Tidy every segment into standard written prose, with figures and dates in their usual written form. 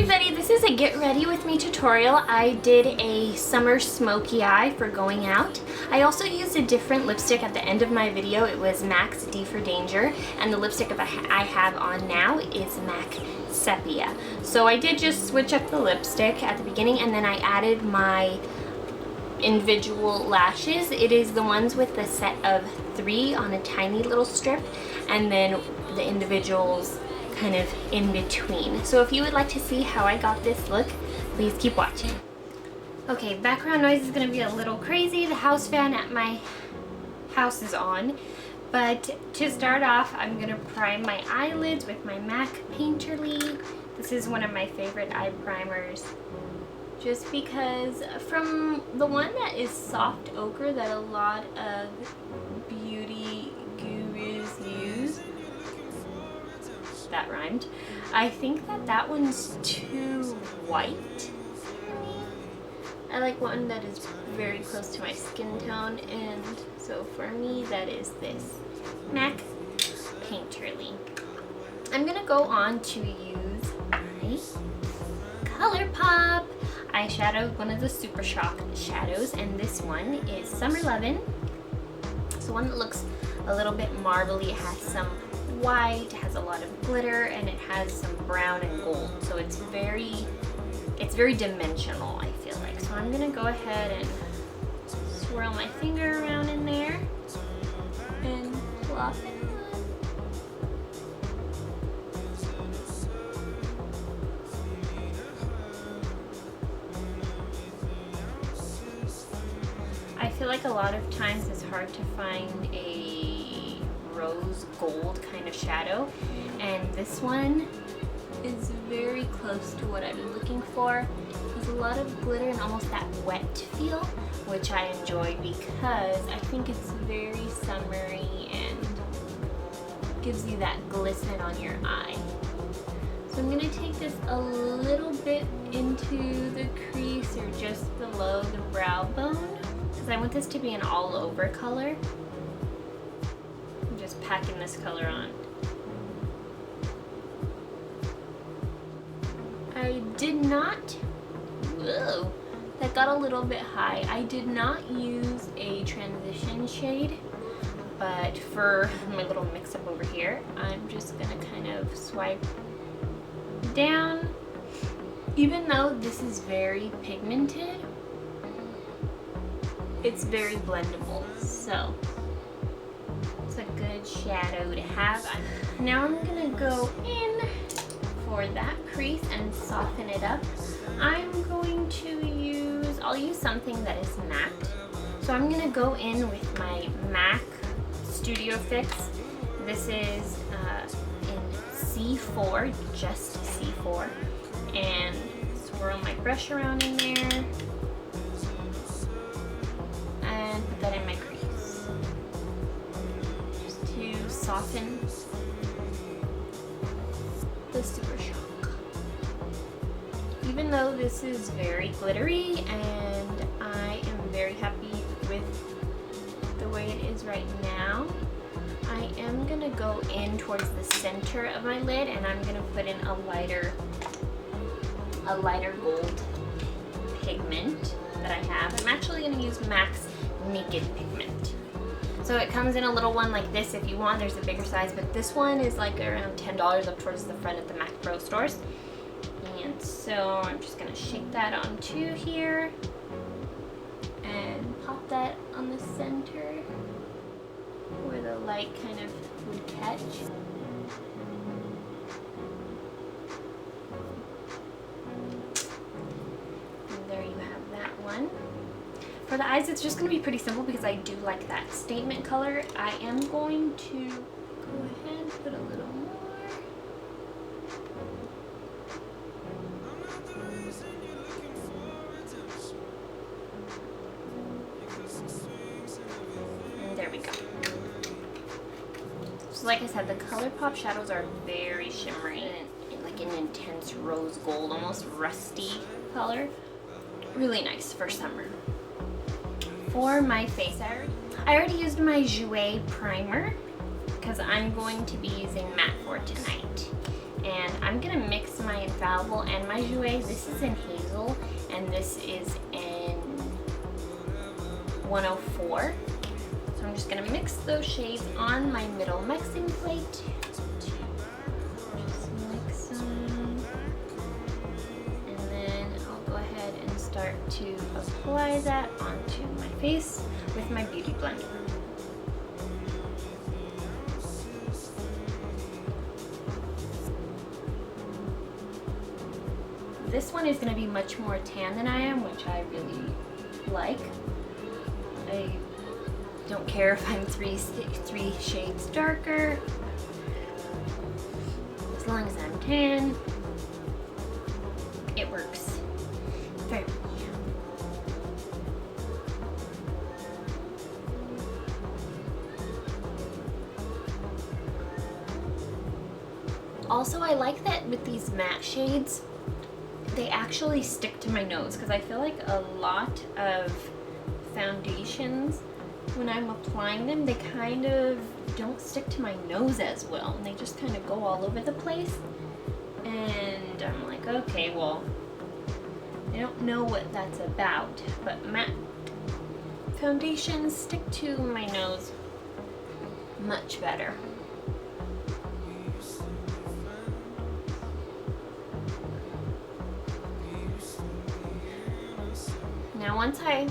everybody, this is a get ready with me tutorial. I did a summer smoky eye for going out. I also used a different lipstick at the end of my video. It was MAC's D for Danger, and the lipstick I have on now is MAC Sepia. So I did just switch up the lipstick at the beginning, and then I added my individual lashes. It is the ones with the set of 3 on a tiny little strip, and then the individuals kind of in between. So if you would like to see how I got this look, please keep watching. Okay, background noise is going to be a little crazy. The house fan at my house is on. But to start off, I'm going to prime my eyelids with my MAC Painterly. This is one of my favorite eye primers, just because from the one that is soft ochre that a lot of beauty gurus use, that rhymed, I think that one's too white for me. I like one that is very close to my skin tone, and so for me that is this MAC Painterly. I'm gonna go on to use my ColourPop eyeshadow, one of the Super Shock shadows, and this one is Summer Lovin'. It's the one that looks a little bit marbly. It has some white, it has a lot of glitter, and it has some brown and gold. So it's very dimensional, I feel like. So I'm gonna go ahead and swirl my finger around in there and plop it. I feel like a lot of times it's hard to find a rose gold kind of shadow, and this one is very close to what I'm looking for. There's a lot of glitter and almost that wet feel, which I enjoy because I think it's very summery and gives you that glisten on your eye. So I'm going to take this a little bit into the crease or just below the brow bone, because I want this to be an all over color. I'm just packing this color on. I did not, whoa, that got a little bit high. I did not use a transition shade, but for my little mix up over here, I'm just gonna kind of swipe down. Even though this is very pigmented, it's very blendable, so it's a good shadow to have. Now I'm gonna go in for that crease and soften it up. I'm going to use, I'll use something that is matte. So I'm gonna go in with my MAC Studio Fix. This is in C4, just C4, and swirl my brush around in there and put that in my crease just to soften the Super Shock. Even though this is very glittery and I am very happy with the way it is right now, I am gonna go in towards the center of my lid, and I'm gonna put in a lighter gold pigment that I have. I'm actually gonna use MAC's Naked Pigment. So it comes in a little one like this if you want. There's a bigger size, but this one is like around $10 up towards the front at the MAC Pro stores. And so I'm just gonna shake that onto here and pop that on the center where the light kind of would catch. And there you have that one. For the eyes, it's just going to be pretty simple because I do like that statement color. I am going to go ahead and put a little more. And there we go. So like I said, the ColourPop shadows are very shimmery and like an intense rose gold, almost rusty color. Really nice for summer. For my face, I already used my Jouer primer because I'm going to be using matte for tonight. And I'm gonna mix my Infallible and my Jouer. This is in Hazel, and this is in 104. So I'm just gonna mix those shades on my middle mixing plate. Just mix them. And then I'll go ahead and start to apply that onto my face with my Beauty Blender. This one is going to be much more tan than I am, which I really like. I don't care if I'm three shades darker, as long as I'm tan, it works very well. Also, I like that with these matte shades, they actually stick to my nose, because I feel like a lot of foundations, when I'm applying them, they kind of don't stick to my nose as well, and they just kind of go all over the place. And I'm like, okay, well, I don't know what that's about, but matte foundations stick to my nose much better. Now once I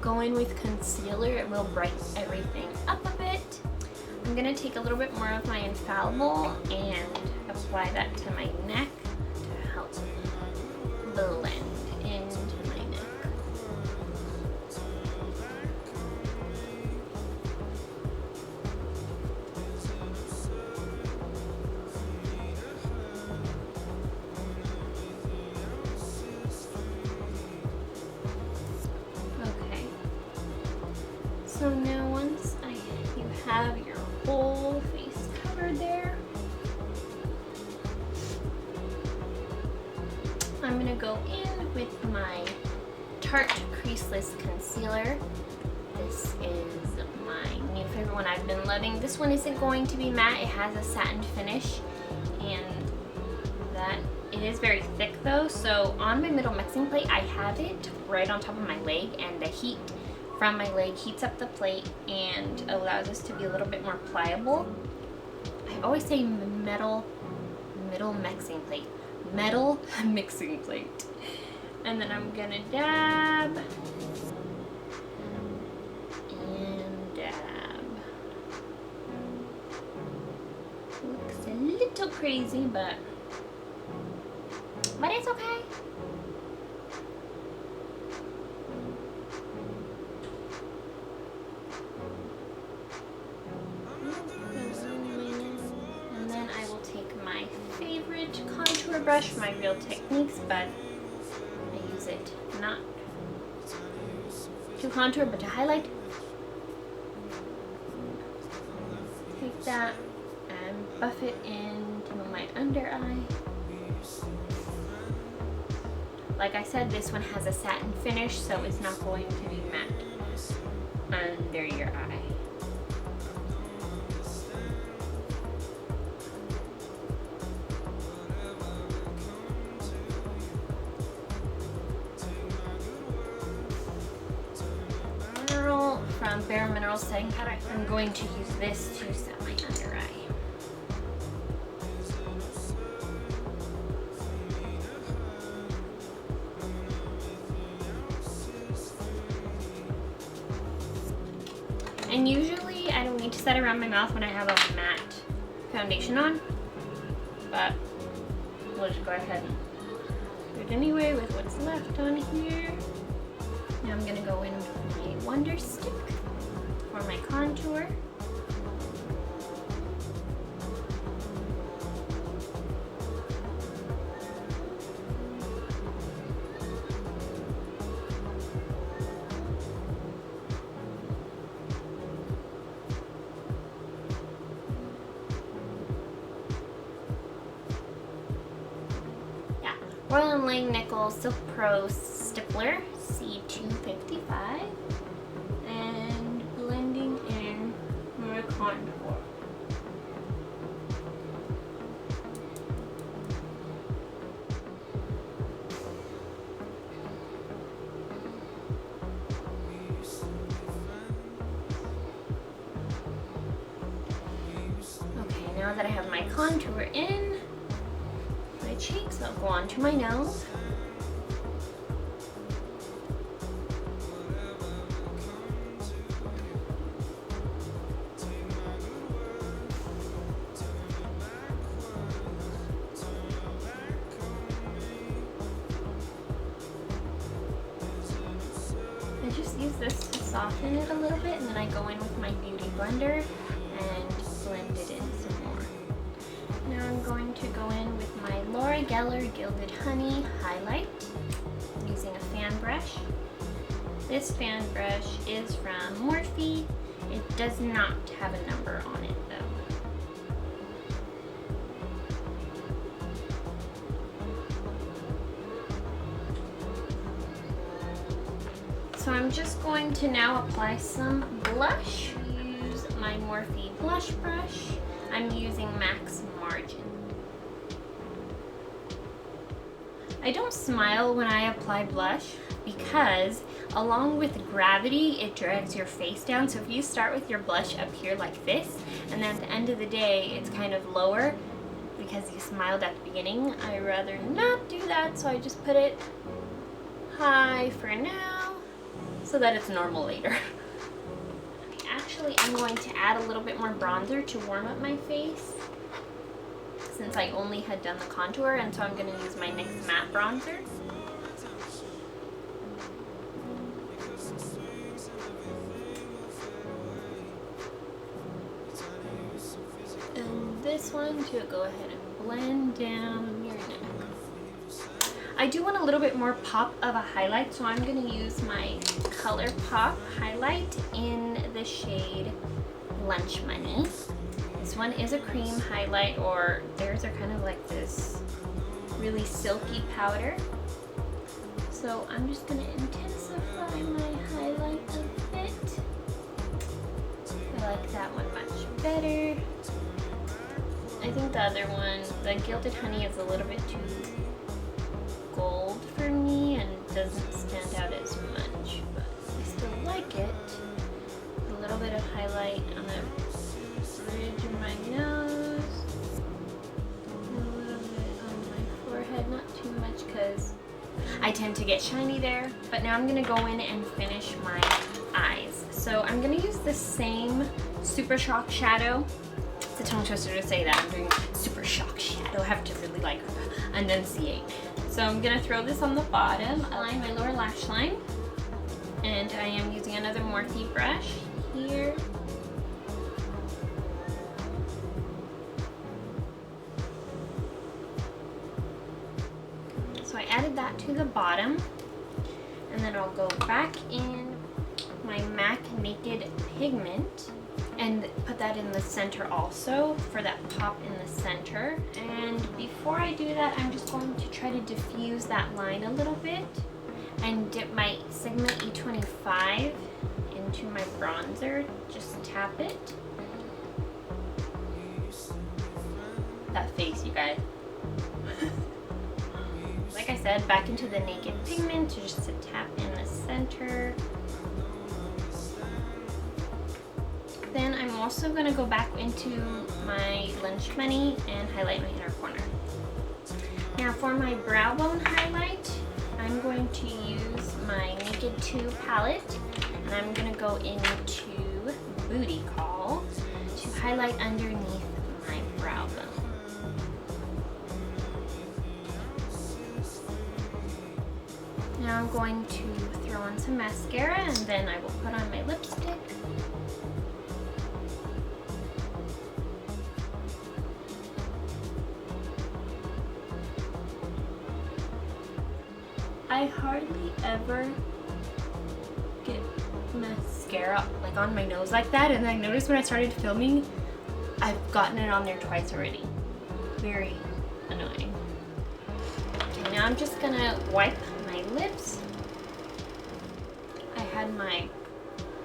go in with concealer, it will brighten everything up a bit. I'm going to take a little bit more of my Infallible and apply that to my neck to help blend into my neck. So now once you have your whole face covered there, I'm going to go in with my Tarte Creaseless Concealer. This is my new favorite one I've been loving. This one isn't going to be matte, it has a satin finish, and that it is very thick though. So on my middle mixing plate, I have it right on top of my leg, and the heat from my leg heats up the plate and allows us to be a little bit more pliable. I always say middle mixing plate. Metal mixing plate. And then I'm gonna dab and dab. Looks a little crazy, but it's okay. Contour brush for my Real Techniques, but I use it not to contour but to highlight. Take that and buff it into my under eye. Like I said, this one has a satin finish, so it's not going to be matte under your eye. From Bare Minerals setting powder. I'm going to use this to set my under eye. And usually I don't need to set it around my mouth when I have a matte foundation on, but we'll just go ahead and do it anyway with what's left on here. Now I'm gonna go in with my Wonder Stick for my contour. Yeah, Royal & Langnickel Silk Pro Stippler C255, and blending in my contour. now that I have my contour in my cheeks, I'll go on to my nose. I just use this to soften it a little bit, and then I go in with my beauty blender and blend it in some more. Now I'm going to go in with my Laura Geller Gilded Honey highlight using a fan brush. This fan brush is from Morphe. It does not have a number on it though. So I'm just going to now apply some blush. Use my Morphe blush brush. I'm using Max Margin. I don't smile when I apply blush because along with gravity, it drags your face down. So if you start with your blush up here like this, and then at the end of the day, it's kind of lower because you smiled at the beginning, I'd rather not do that. So I just put it high for now, so that it's normal later. Actually, I'm going to add a little bit more bronzer to warm up my face since I only had done the contour, and so I'm going to use my NYX matte bronzer. And this one to go ahead and blend down your neck. I do want a little bit more pop of a highlight, so I'm going to use my ColourPop highlight in the shade Lunch Money. This one is a cream highlight, or theirs are kind of like this really silky powder. So I'm just going to intensify my highlight a bit. I like that one much better. I think the other one, the Gilded Honey, is a little bit too gold for me and doesn't stand out as much, but I still like it. A little bit of highlight on the bridge of my nose, a little bit on my forehead, not too much because I tend to get shiny there. But now I'm going to go in and finish my eyes. So I'm going to use the same Super Shock shadow. It's a tongue twister to say that. I'm doing Super Shock shadow. I have to really like enunciate. So I'm going to throw this on the bottom, align my lower lash line, and I am using another Morphe brush here. So I added that to the bottom, and then I'll go back in my MAC Naked Pigment and put that in the center also for that pop in the center. And before I do that, I'm just going to try to diffuse that line a little bit and dip my Sigma E25 into my bronzer. Just tap it. That face, you guys. Like I said, back into the Naked Pigment to just to tap in the center. Then I'm also going to go back into my Lunch Money and highlight my inner corner. Now for my brow bone highlight, I'm going to use my Naked 2 palette, and I'm going to go into Booty Call to highlight underneath my brow bone. Now I'm going to throw on some mascara, and then I will put on my lipstick. I hardly ever get mascara like on my nose like that, and I noticed when I started filming, I've gotten it on there twice already. Very annoying. Okay, now I'm just gonna wipe my lips. I had my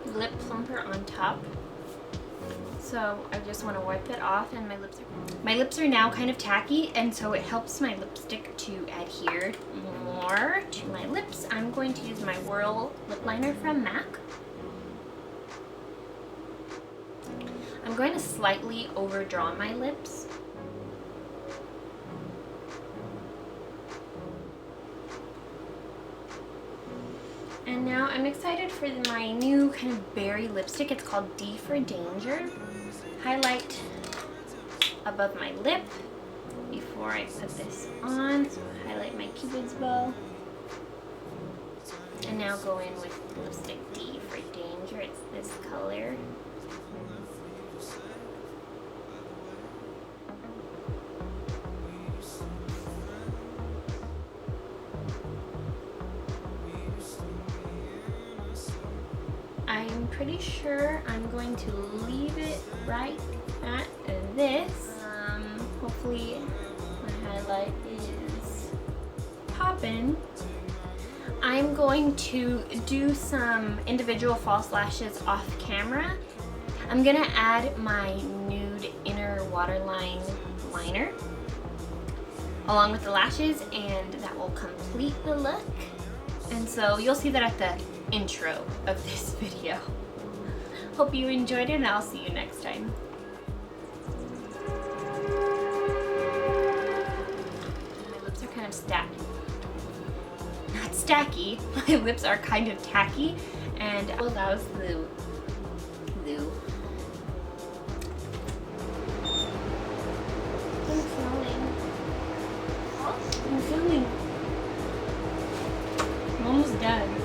lip plumper on top, so I just want to wipe it off, and my lips are now kind of tacky, and so it helps my lipstick to adhere more to my lips. I'm going to use my Whirl lip liner from MAC. I'm going to slightly overdraw my lips. And now I'm excited for my new kind of berry lipstick. It's called D for Danger. Highlight above my lip before I put this on. So highlight my Cupid's bow. And now go in with lipstick D for Danger. It's this color. I'm pretty sure I'm going to leave it right at this. Hopefully my highlight is popping. I'm going to do some individual false lashes off camera. I'm gonna add my nude inner waterline liner along with the lashes, and that will complete the look. And so you'll see that at the intro of this video. Hope you enjoyed it, and I'll see you next time. My lips are kind of stacked. Not stacky, my lips are kind of tacky, and allows the I'm filming. I'm almost done.